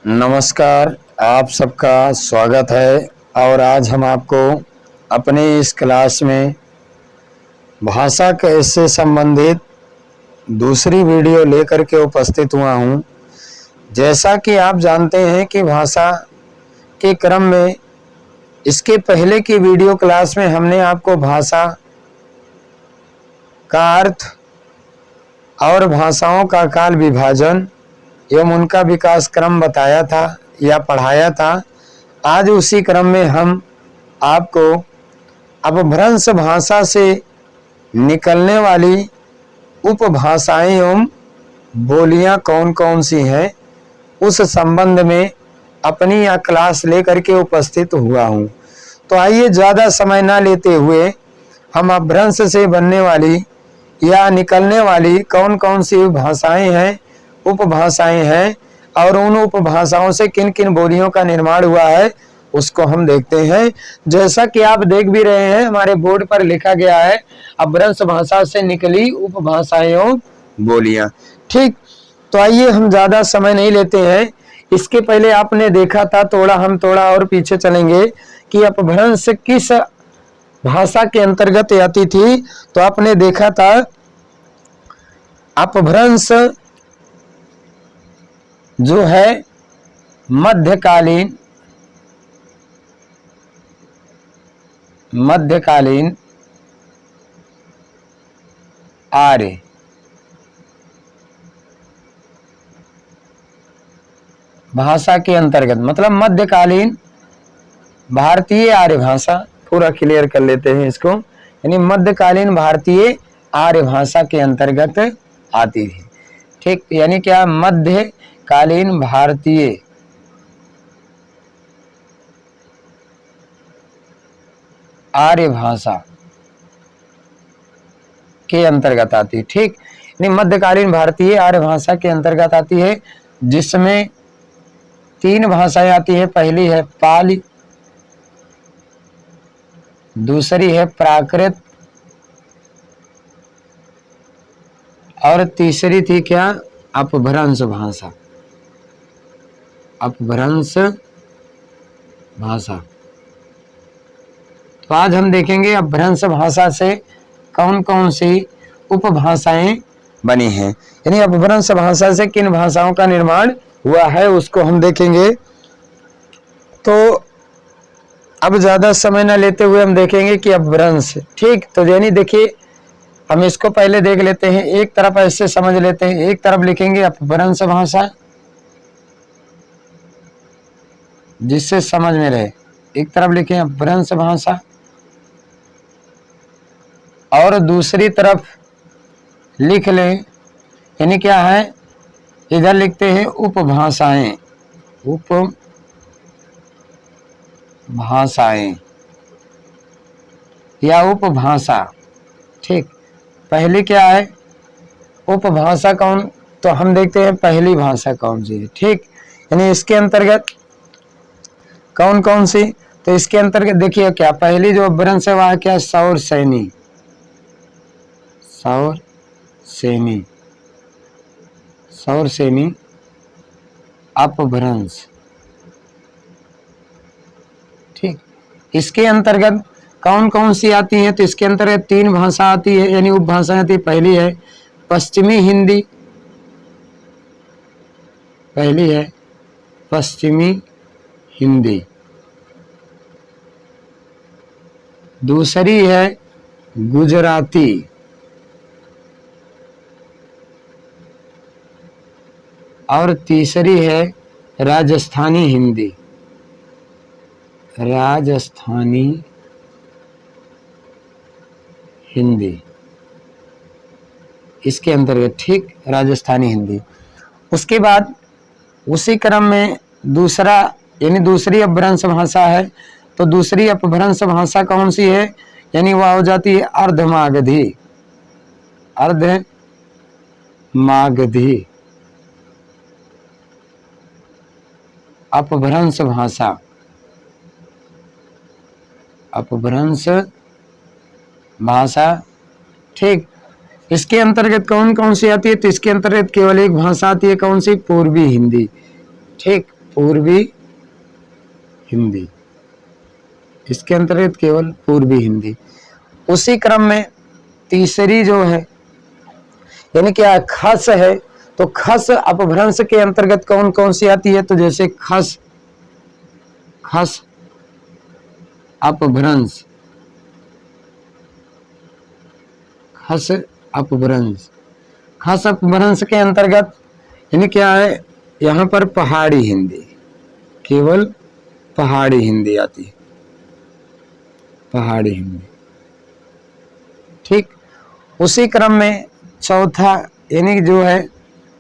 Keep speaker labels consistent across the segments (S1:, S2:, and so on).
S1: नमस्कार, आप सबका स्वागत है। और आज हम आपको अपने इस क्लास में भाषा के से संबंधित दूसरी वीडियो लेकर के उपस्थित हुआ हूँ। जैसा कि आप जानते हैं कि भाषा के क्रम में इसके पहले की वीडियो क्लास में हमने आपको भाषा का अर्थ और भाषाओं का काल विभाजन एवं उनका विकास क्रम बताया था या पढ़ाया था। आज उसी क्रम में हम आपको अपभ्रंश भाषा से निकलने वाली उपभाषाएं एवं बोलियां कौन कौन सी हैं उस संबंध में अपनी यह क्लास लेकर के उपस्थित हुआ हूं। तो आइए ज़्यादा समय ना लेते हुए हम अपभ्रंश से बनने वाली या निकलने वाली कौन कौन सी भाषाएं हैं, उपभाषाएं हैं और उन उपभाषाओं से किन किन बोलियों का निर्माण हुआ है उसको हम देखते हैं। जैसा कि आप देख भी रहे हैं हमारे बोर्ड पर लिखा गया है अपभ्रंश भाषा से निकली उपभाषाएं बोलियां। ठीक, तो आइए हम ज्यादा समय नहीं लेते हैं। इसके पहले आपने देखा था हम थोड़ा और पीछे चलेंगे कि अपभ्रंश किस भाषा के अंतर्गत आती थी। तो आपने देखा था अपभ्रंश जो है मध्यकालीन आर्य भाषा के अंतर्गत, मतलब मध्यकालीन भारतीय आर्य भाषा, पूरा क्लियर कर लेते हैं इसको, यानी मध्यकालीन भारतीय आर्य भाषा के अंतर्गत आती थी। ठीक, यानी क्या, मध्यकालीन भारतीय आर्य भाषा के अंतर्गत आती है। ठीक, यानी मध्यकालीन भारतीय आर्य भाषा के अंतर्गत आती है, जिसमें 3 भाषाएं आती है। पहली है पाली, दूसरी है प्राकृत और तीसरी थी क्या, अपभ्रंश भाषा। अपभ्रंश भाषा। तो आज हम देखेंगे अपभ्रंश भाषा से कौन कौन सी उपभाषाएं बनी हैं, यानी अपभ्रंश भाषा से किन भाषाओं का निर्माण हुआ है उसको हम देखेंगे। तो अब ज्यादा समय न लेते हुए हम देखेंगे कि अपभ्रंश। ठीक, तो यानी देखिए हम इसको पहले देख लेते हैं, एक तरफ ऐसे समझ लेते हैं। एक तरफ लिखेंगे अपभ्रंश भाषा, जिससे समझ में रहे, एक तरफ लिखें अपभ्रंश भाषा, और दूसरी तरफ लिख लें, यानी क्या है, इधर लिखते हैं उपभाषाएं, उपभाषाएं या उपभाषा। ठीक, पहली क्या है उपभाषा कौन, तो हम देखते हैं पहली भाषा कौन सी है। ठीक, यानी इसके अंतर्गत कौन कौन सी, तो इसके अंतर्गत देखिए क्या, पहली जो अपभ्रंश है वह क्या, सौर सैनी। सौर सैनी, सौर सैनी अपभ्रंश। ठीक, इसके अंतर्गत कौन कौन सी आती है, तो इसके अंतर्गत 3 भाषा आती है, यानी उपभाषाएं आती है। पहली है पश्चिमी हिंदी, पहली है पश्चिमी हिंदी, दूसरी है गुजराती, और तीसरी है राजस्थानी हिंदी। राजस्थानी हिंदी इसके अंतर्गत। ठीक, राजस्थानी हिंदी। उसके बाद उसी क्रम में दूसरा, यानी दूसरी अपभ्रंश भाषा है, तो दूसरी अपभ्रंश भाषा कौन सी है, यानी वह हो जाती है अर्धमागधी। अर्धमागधी अपभ्रंश भाषा। अपभ्रंश भाषा। ठीक, इसके अंतर्गत कौन कौन सी आती है, तो इसके अंतर्गत केवल एक भाषा आती है, कौन सी, पूर्वी हिंदी। ठीक, पूर्वी हिंदी, इसके अंतर्गत केवल पूर्वी हिंदी। उसी क्रम में तीसरी जो है यानी क्या खस है, तो खस अपभ्रंश के अंतर्गत कौन कौन सी आती है, तो जैसे खस, खस अपभ्रंश, खस अपभ्रंश, खस अपभ्रंश के अंतर्गत यानी क्या है, यहाँ पर पहाड़ी हिंदी, केवल पहाड़ी हिंदी आती है, पहाड़ी हिंदी। ठीक, उसी क्रम में चौथा यानी जो है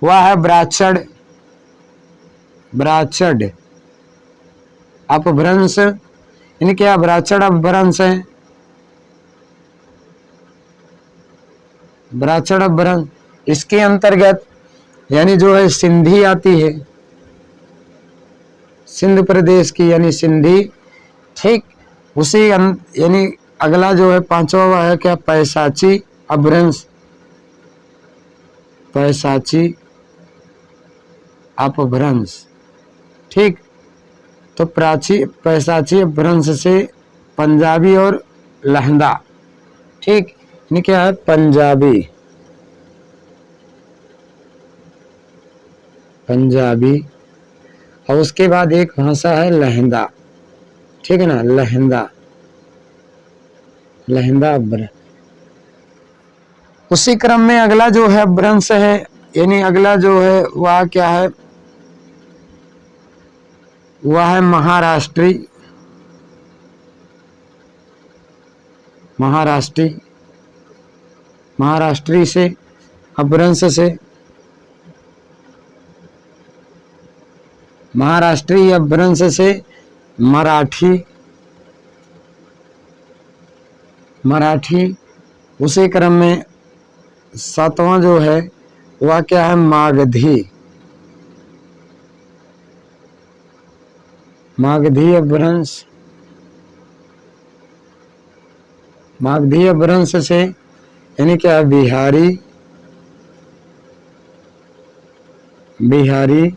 S1: वह है ब्राह्मण, ब्राह्मण अपभ्रंश, यानी क्या ब्राह्मण अपभ्रंश है, ब्राह्मण अपभ्रंश। इसके अंतर्गत यानी जो है सिंधी आती है, सिंध प्रदेश की यानी सिंधी। ठीक, उसी यानी अगला जो है पांचवा है क्या, पैसाची अपभ्रंश, पैसाची अपभ्रंश। ठीक, तो पैसाची अपभ्रंश से पंजाबी और लहंदा। ठीक, यानी क्या है पंजाबी, पंजाबी। और उसके बाद एक भाषा है लहंदा, ठीक है ना, लहंदा, लहंदा अपभ्रंश। उसी क्रम में अगला जो है अपभ्रंश है, यानी अगला जो है वह क्या है, वह है महाराष्ट्री, महाराष्ट्री, महाराष्ट्री से अपभ्रंश से महाराष्ट्री अपभ्रंश से मराठी, मराठी। उसी क्रम में सातवां जो है वह क्या है, मागधी, मागधी अपभ्रंश, मागधी अपभ्रंश से यानी क्या है बिहारी, बिहारी।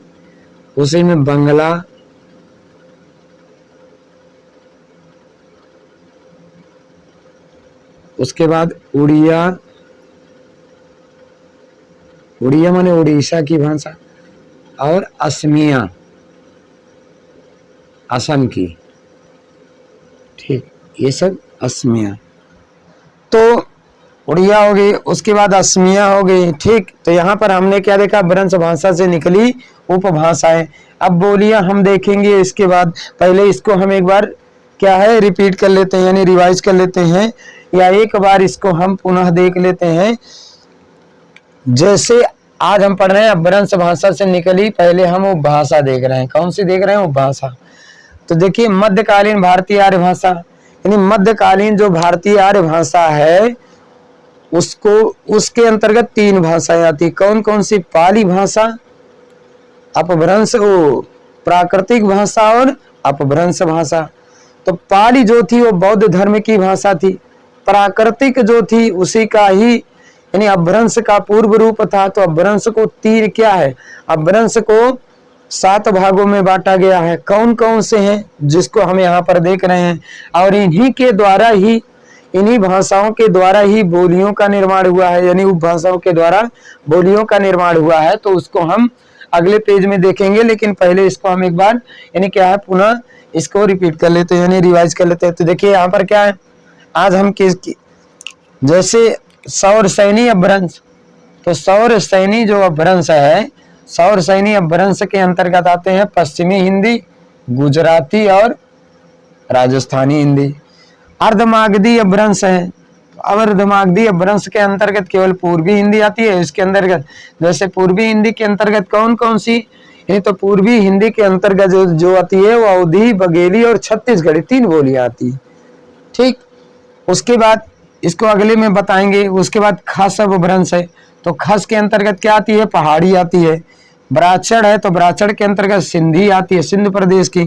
S1: उसी में बंगला, उसके बाद उड़िया, उड़िया माने उड़ीसा की भाषा, और असमिया, असम की। ठीक, ये सब असमिया। तो उड़िया हो गई, उसके बाद असमिया हो गई। ठीक, तो यहाँ पर हमने क्या देखा, अपभ्रंश भाषा से निकली उपभाषाएं। अब बोलियां हम देखेंगे इसके बाद, पहले इसको हम एक बार क्या है रिपीट कर लेते हैं, यानी रिवाइज कर लेते हैं, या एक बार इसको हम पुनः देख लेते हैं। जैसे आज हम पढ़ रहे हैं अपभ्रंश भाषा से निकली, पहले हम उपभाषा देख रहे हैं। कौन सी देख रहे हैं, उपभाषा। तो देखिए मध्यकालीन भारतीय आर्य भाषा, यानी मध्यकालीन जो भारतीय आर्य भाषा है उसको, उसके अंतर्गत तीन भाषाएं आती। कौन कौन सी, पाली भाषा, अपभ्रंश, प्राकृतिक भाषा और अपभ्रंश भाषा। तो पाली जो थी वो बौद्ध धर्म की भाषा थी, प्राकृतिक जो थी उसी का ही यानी अपभ्रंश का पूर्व रूप था। तो अपभ्रंश को तीन क्या है, अपभ्रंश को 7 भागों में बांटा गया है। कौन कौन से हैं, जिसको हम यहाँ पर देख रहे हैं, और इन्हीं के द्वारा ही, इन्हीं भाषाओं के द्वारा ही बोलियों का निर्माण हुआ है, यानी उपभाषाओं के द्वारा बोलियों का निर्माण हुआ है। तो उसको हम अगले पेज में देखेंगे, लेकिन पहले इसको हम एक बार यानी क्या है पुनः इसको रिपीट कर लेते हैं, यानी रिवाइज कर लेते हैं। तो देखिए यहाँ पर क्या है, आज हम जैसे सौर सैनी अपभ्रंश, तो सौर सैनी जो अपभ्रंश है, सौर सैनी अपभ्रंश के अंतर्गत आते हैं पश्चिमी हिंदी, गुजराती और राजस्थानी हिंदी। अर्धमागधी अपभ्रंश है, अर्धमागधी अपभ्रंश के अंतर्गत केवल पूर्वी हिंदी आती है। इसके अंतर्गत जैसे पूर्वी हिंदी के अंतर्गत कौन कौन सी, ये तो पूर्वी हिंदी के अंतर्गत जो आती है वो अवधी, बघेली और छत्तीसगढ़ी 3 बोलियां आती है। ठीक, उसके बाद इसको अगले में बताएंगे। उसके बाद खस अपभ्रंश है, तो खस के अंतर्गत क्या आती है, पहाड़ी आती है। ब्राह्मण है, तो ब्राह्मण के अंतर्गत सिंधी आती है, सिंध प्रदेश की।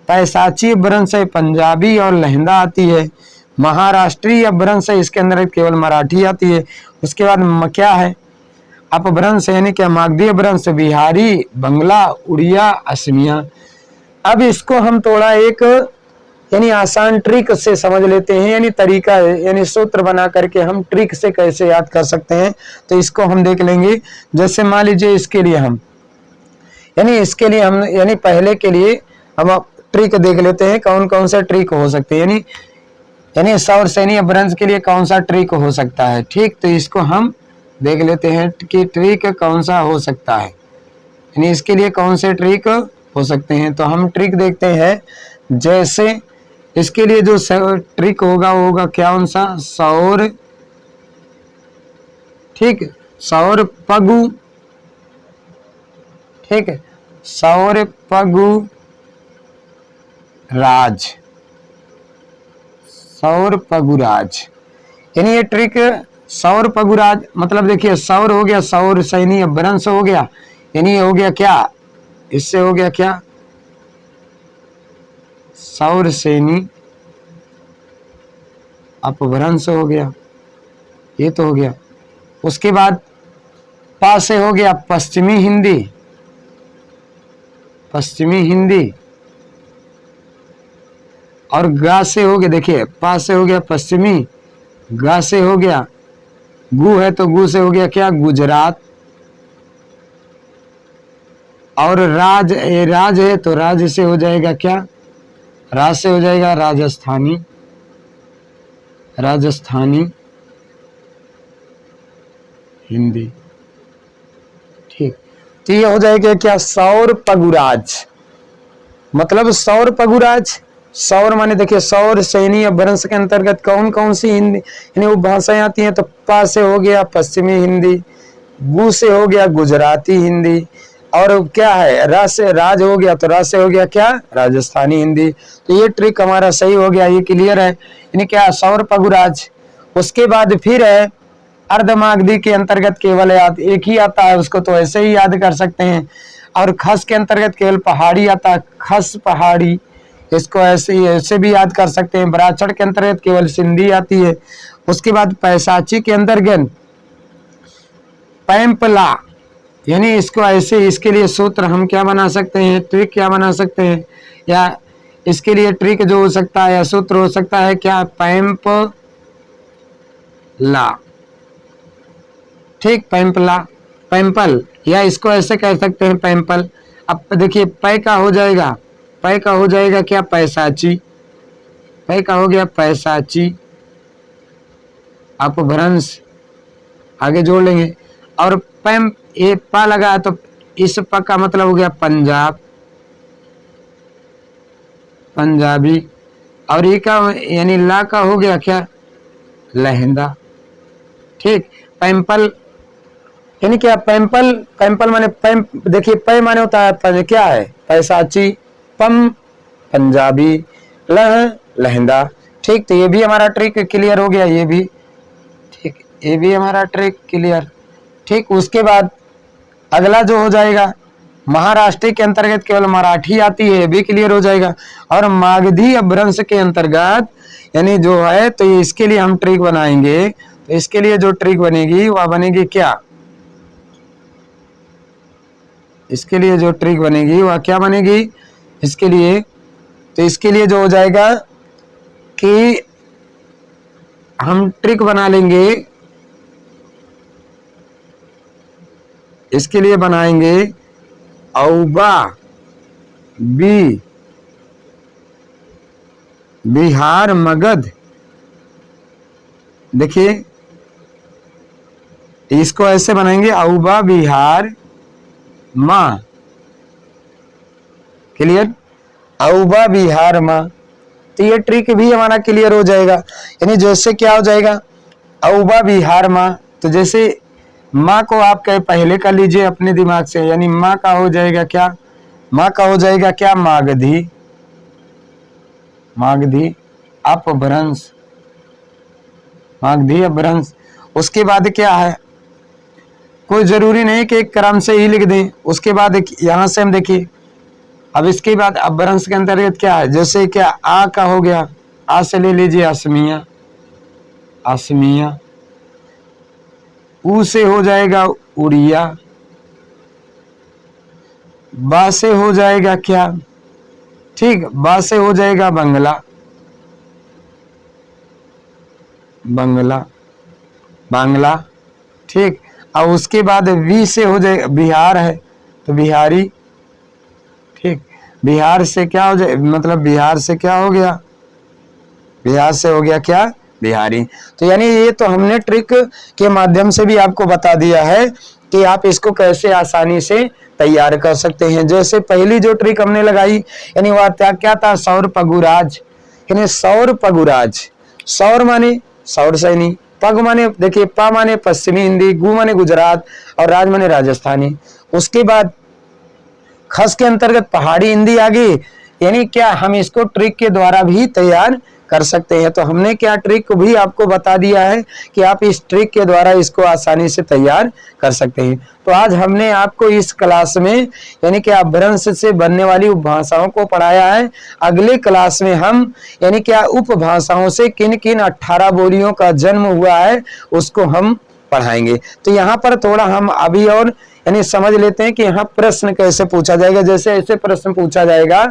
S1: पैसाची अपभ्रंश है, पंजाबी और लहंदा आती है। महाराष्ट्रीय अपभ्रंश है, इसके अंदर केवल मराठी आती है। उसके बाद क्या है, अपभ्रंश यानी क्या, मागधी अपभ्रंश, बिहारी, बंगला, उड़िया, असमिया। अब इसको हम थोड़ा एक यानी आसान ट्रिक से समझ लेते हैं, यानी तरीका है, यानी सूत्र बना करके हम ट्रिक से कैसे याद कर सकते हैं, तो इसको हम देख लेंगे। जैसे मान लीजिए इसके लिए हम यानी पहले के लिए हम ट्रिक देख लेते हैं, कौन कौन सा ट्रिक हो सकते हैं, यानी सौर सैनी अपभ्रंश के लिए कौन सा ट्रिक हो सकता है। ठीक, तो इसको हम देख लेते हैं कि ट्रिक कौन सा हो सकता है, यानी इसके लिए कौन से ट्रिक हो सकते हैं। तो हम ट्रिक देखते हैं। जैसे इसके लिए जो ट्रिक होगा वो होगा कौन सा, सौर, ठीक, सौर पगु, ठीक है, सौर पगु राज, सौर पगुराज, यानी ये ट्रिक सौर पगुराज मतलब देखिए सौर हो गया, सौर सैनी अपभ्रंश हो गया, यानी हो गया क्या, इससे हो गया क्या, सौर सैनी अपभ्रंश हो गया, ये तो हो गया। उसके बाद पा से हो गया पश्चिमी हिंदी, पश्चिमी हिंदी, और गा से हो गया, देखिए पा से हो गया पश्चिमी, गा से हो गया, गु है तो गु से हो गया क्या, गुजरात, और राज, राज है तो राज से हो जाएगा क्या, राज से हो जाएगा राजस्थानी, राजस्थानी हिंदी। ठीक, तो ये हो जाएगा क्या, सौर पगुराज, मतलब सौर पगुराज। सौर माने देखिए सौर सैनी अपभ्रंश के अंतर्गत कौन कौन सी हिंदी यानी वो भाषाएं आती हैं, तो पा से हो गया पश्चिमी हिंदी, गु से हो गया गुजराती हिंदी, और क्या है रा से, राज हो गया तो रा से हो गया क्या, राजस्थानी हिंदी। तो ये ट्रिक हमारा सही हो गया, ये क्लियर है, यानी क्या, सौर पगुराज। उसके बाद फिर है अर्धमागधी के अंतर्गत केवल एक ही आता है, उसको तो ऐसे ही याद कर सकते हैं। और खस के अंतर्गत केवल पहाड़ी आता है, खस पहाड़ी, इसको ऐसे भी याद कर सकते हैं। बराचड़ के अंतर्गत केवल सिंधी आती है। उसके बाद पैसाची के अंतर्गत पैंपला, यानी इसको ऐसे, इसके लिए सूत्र हम क्या बना सकते हैं, ट्रिक क्या बना सकते हैं, या इसके लिए ट्रिक जो हो सकता है या सूत्र हो सकता है क्या, पैंपला, ठीक, पैंपला, पैंपल, या इसको ऐसे कह सकते हैं पैंपल। अब देखिए पै का हो जाएगा, पै का हो जाएगा क्या, पैसाची, पै का हो गया पैसाची अपभ्रंश, आगे जोड़ लेंगे। और पैम, ये पा लगा तो इस प का मतलब हो गया पंजाब, पंजाबी, और ई का यानी ला का हो गया क्या, लहंदा। ठीक, पैंपल यानी क्या, पैंपल, पैंपल माने पैम, देखिए पै माने होता है क्या है, पैसाची, पम पंजाबी, लह लहंदा। ठीक, तो ये भी हमारा ट्रिक क्लियर हो गया, ये भी ठीक, ये भी हमारा ट्रिक क्लियर। ठीक, उसके बाद अगला जो हो जाएगा, महाराष्ट्र के अंतर्गत केवल मराठी आती है, ये भी क्लियर हो जाएगा। और मागधी अपभ्रंश के अंतर्गत यानी जो है, तो इसके लिए हम ट्रिक बनाएंगे। तो इसके लिए जो ट्रिक बनेगी वह बनेगी क्या, इसके लिए जो ट्रिक बनेगी वह क्या बनेगी, इसके लिए, तो इसके लिए जो हो जाएगा कि हम ट्रिक बना लेंगे, इसके लिए बनाएंगे औबा बी, बिहार मगध। देखिए इसको ऐसे बनाएंगे, औबा बिहार माँ, क्लियर, औबा बिहार माँ। तो ये ट्रिक भी हमारा क्लियर हो जाएगा, यानी जैसे क्या हो जाएगा, औबा बिहार माँ, तो जैसे माँ को आप कहे पहले कर लीजिए अपने दिमाग से, यानी माँ का हो जाएगा क्या, माँ का हो जाएगा क्या, मागधी, मागधी अपभ्रंश, मागधी अपभ्रंश। उसके बाद क्या है, कोई जरूरी नहीं कि एक क्रम से ही लिख दें। उसके बाद यहां से हम देखिए, अब इसके बाद अपभ्रंश के अंतर्गत क्या है, जैसे क्या आ का हो गया, आ से ले लीजिए असमिया, असमिया। ऊ से हो जाएगा उड़िया, बा से हो जाएगा क्या, ठीक, बा से हो जाएगा बंगला, बंगला, बांग्ला, ठीक। और उसके बाद वी से हो जाएगा, बिहार है तो बिहारी, ठीक। बिहार से क्या हो जाए, मतलब बिहार से क्या हो गया, बिहार से हो गया क्या, बिहारी। तो यानी ये तो हमने ट्रिक के माध्यम से भी आपको बता दिया है कि आप इसको कैसे आसानी से तैयार कर सकते हैं। जैसे पहली जो ट्रिक हमने लगाई यानी वह क्या था, सौर पगुराज, यानी सौर पगुराज, सौर माने सौर सैनी, पग माने देखिए, पा माने पश्चिमी हिंदी, गु माने गुजरात और राज माने राजस्थानी। उसके बाद खस के अंतर्गत पहाड़ी हिंदी आ गई, यानी क्या हम इसको ट्रिक के द्वारा भी तैयार कर सकते हैं। तो हमने क्या ट्रिक भी आपको बता दिया है कि आप इस ट्रिक के द्वारा इसको आसानी से तैयार कर सकते हैं। तो आज हमने आपको इस क्लास में यानी कि अपभ्रंश से बनने वाली उपभाषाओं को पढ़ाया है। अगले क्लास में हम यानी क्या उपभाषाओं से किन किन 18 बोलियों का जन्म हुआ है उसको हम पढ़ाएंगे। तो यहाँ पर थोड़ा हम अभी और यानी समझ लेते हैं कि यहाँ प्रश्न कैसे पूछा जाएगा। जैसे ऐसे प्रश्न पूछा जाएगा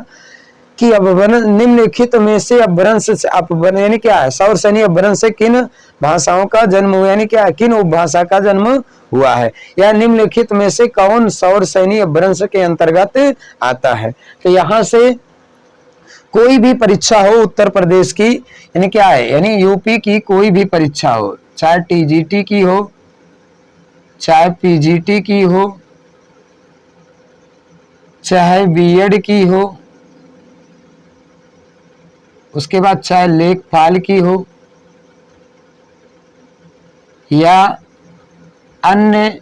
S1: कि निम्नलिखित में से अपभ्रंश से अपभ्रंश यानी क्या है, सौर सैनी अपभ्रंश से किन भाषाओं का जन्म हुआ, यानी क्या किन उपभाषा का जन्म हुआ है, या निम्नलिखित में से कौन सौर सैनी अपभ्रंश के अंतर्गत आता है। तो यहाँ से कोई भी परीक्षा हो उत्तर प्रदेश की, यानी क्या है, यानी यूपी की कोई भी परीक्षा हो, चाहे टीजीटी की हो, चाहे पीजीटी की हो, चाहे बीएड की हो, उसके बाद चाहे लेखपाल की हो या अन्य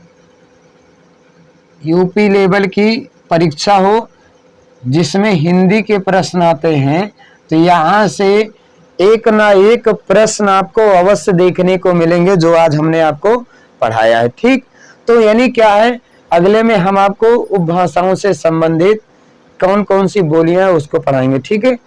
S1: यूपी लेवल की परीक्षा हो जिसमें हिंदी के प्रश्न आते हैं, तो यहाँ से एक ना एक प्रश्न आपको अवश्य देखने को मिलेंगे जो आज हमने आपको पढ़ाया है, ठीक। तो यानी क्या है, अगले में हम आपको उपभाषाओं से संबंधित कौन कौन सी बोलियां हैं उसको पढ़ाएंगे, ठीक है।